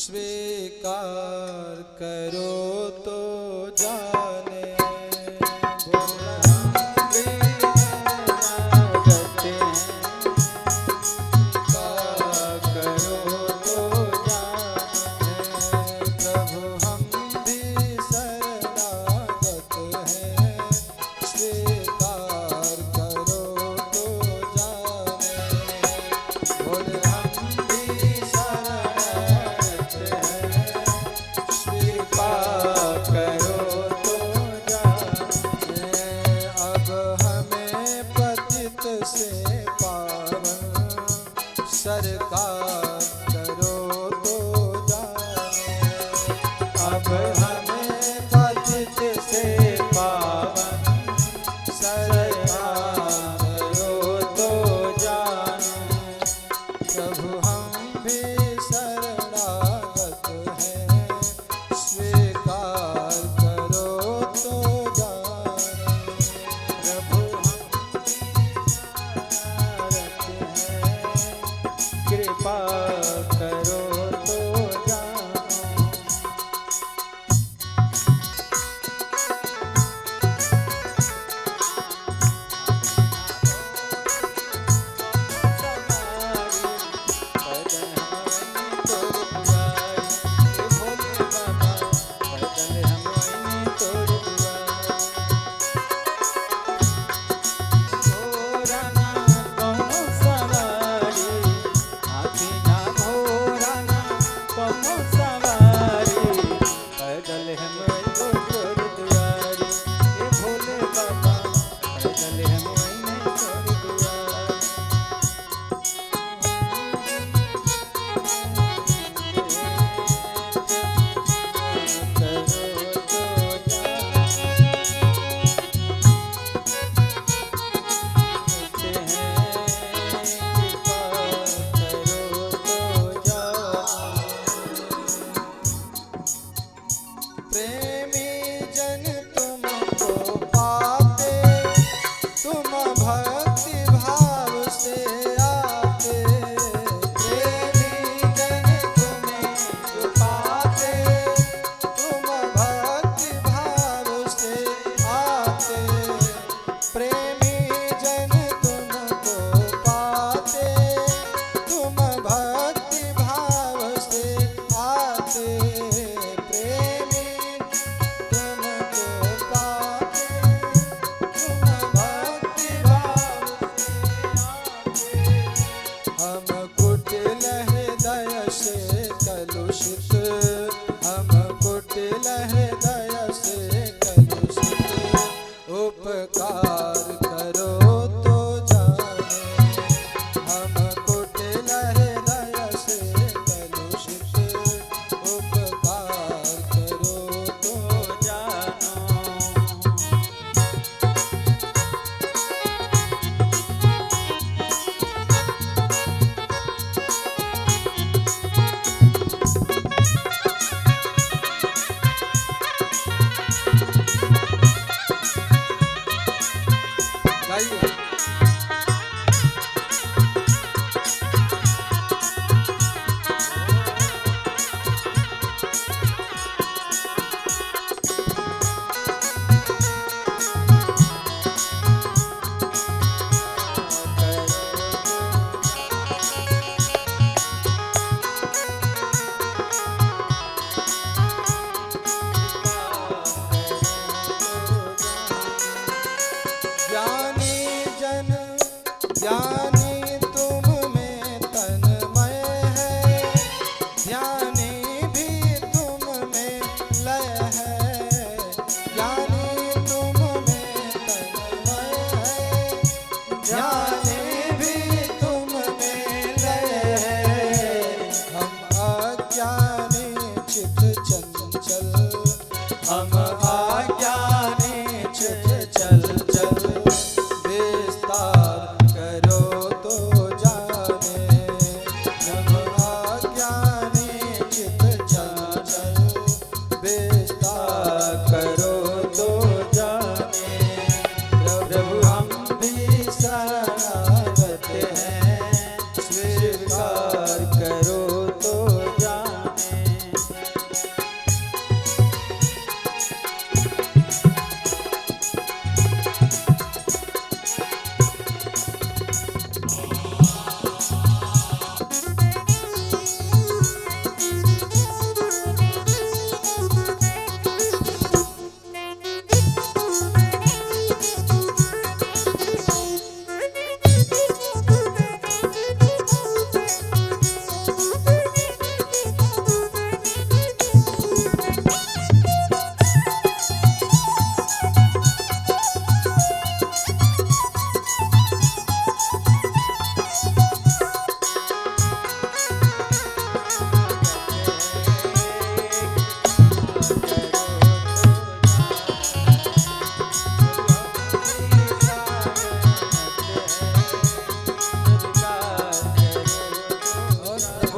स्वीकार करो तो जाने सरकार करो तो जाने अब हमें पतित से पावन सरकार करो तो जाने प्रभु हम भी शरणागत हैं स्वीकार करो तो जाने प्रभु कृपा करो तो जानो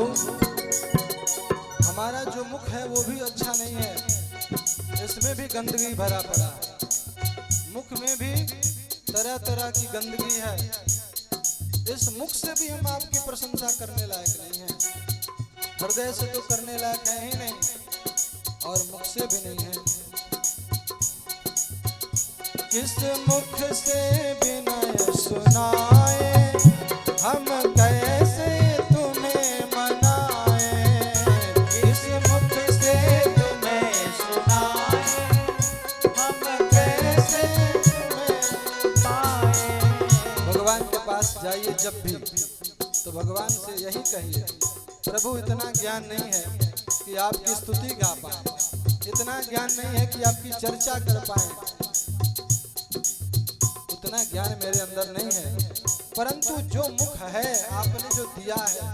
प्रभु हमारा जो मुख है वो भी अच्छा नहीं है, इसमें भी गंदगी भरा पड़ा है। मुख में भी तरह तरह की गंदगी है। इस मुख से भी हम आपकी प्रशंसा करने लायक नहीं है। हृदय से तो करने लायक है ही नहीं और मुख से भी नहीं है। किस मुख से विनय सुनाए, हम कैसे तुम्हें मनाए। किस मुख से तुम्हें सुनाए, हम कैसे तुम्हें पाए। भगवान के पास जाइए जब भी तो भगवान से यही कहिए, प्रभु इतना ज्ञान नहीं है कि आपकी स्तुति गा पाए, इतना ज्ञान नहीं है कि आपकी चर्चा कर पाए, उतना ज्ञान मेरे अंदर नहीं है। परंतु जो मुख है आपने जो दिया है,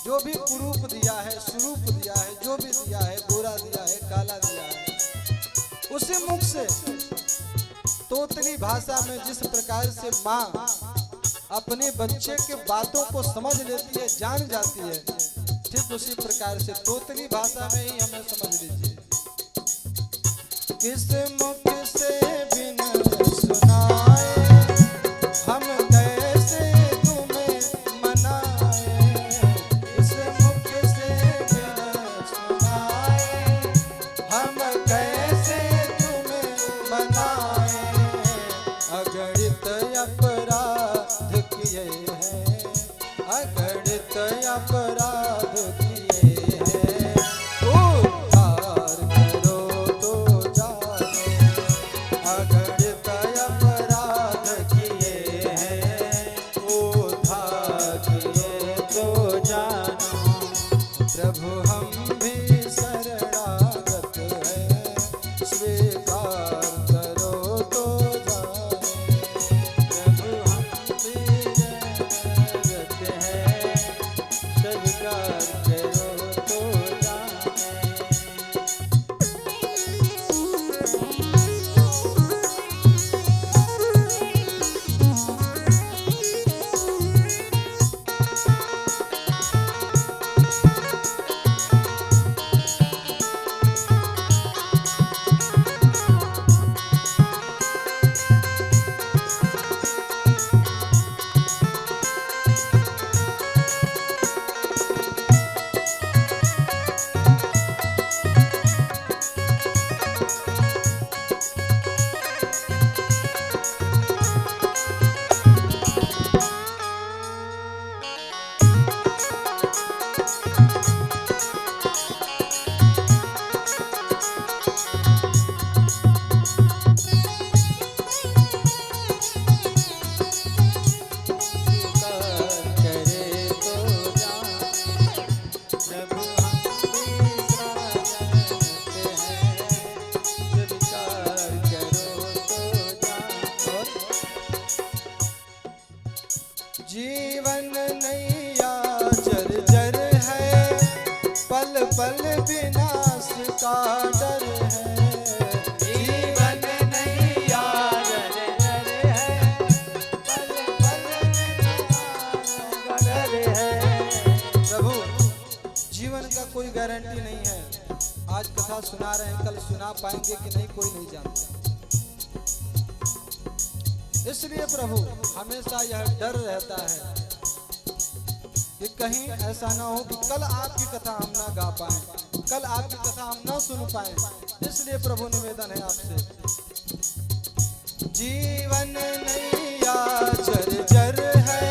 जो भी कुरूप दिया है, स्वरूप दिया है, जो भी दिया है, गोरा दिया है, काला दिया है, उसी मुख से तोतली भाषा में जिस प्रकार से माँ अपने बच्चे के बातों को समझ लेती है, जान जाती है, ठीक उसी प्रकार से तोतली भाषा में ही हमें समझ लीजिए। किस मुख से विनय सुनाए, हम कैसे तुम्हें मनाए। किस मुख से विनय सुनाए, हम कैसे तुम्हें मनाए। अगणित अपराध किए हैं, अगणित अपराध किए हैं, उद्धार करो तो जाने। अगणित अपराध किए हैं, उद्धार किए तो जानो। प्रभु हम भी शरणागत हैं, स्वीकार करो तो जाने। प्रभु हम भी शरणागत हैं, स्वीकार करो तो जाने। जीवन नैया जर्जर है, पल पल विनाश का डर है। जीवन नैया जर्जर है, पल पल विनाश का डर है। प्रभु जीवन का कोई गारंटी नहीं है। आज कथा सुना रहे हैं, कल सुना पाएंगे कि नहीं कोई नहीं जानता। इसलिए प्रभु हमेशा यह डर रहता है कि कहीं ऐसा ना हो कि कल आपकी कथा हम ना गा पाए, कल आपकी कथा हम ना सुन पाए। इसलिए प्रभु निवेदन है आपसे, जीवन नैया जर्जर है,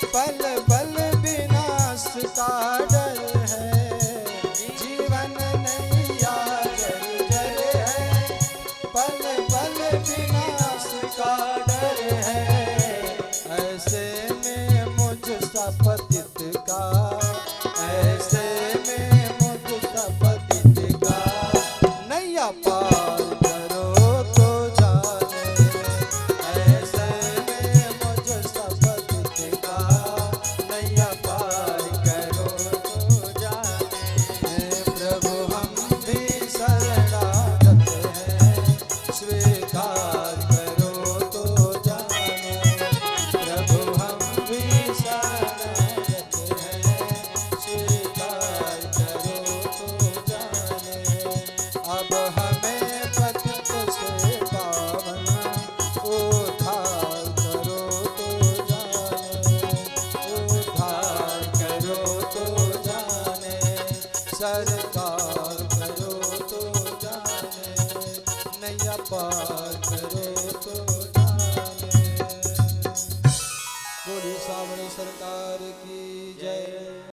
पल पल विनाश का डर है। जीवन नैया जर्जर है, पल पल विनाश का डर है। ऐसे में मुझ सा पतित का, ऐसे में मुझ सा पतित का, नैया पार करो तो जाने। ऐसे में मुझ सरकार करो तो जाने, नैया पार करो तो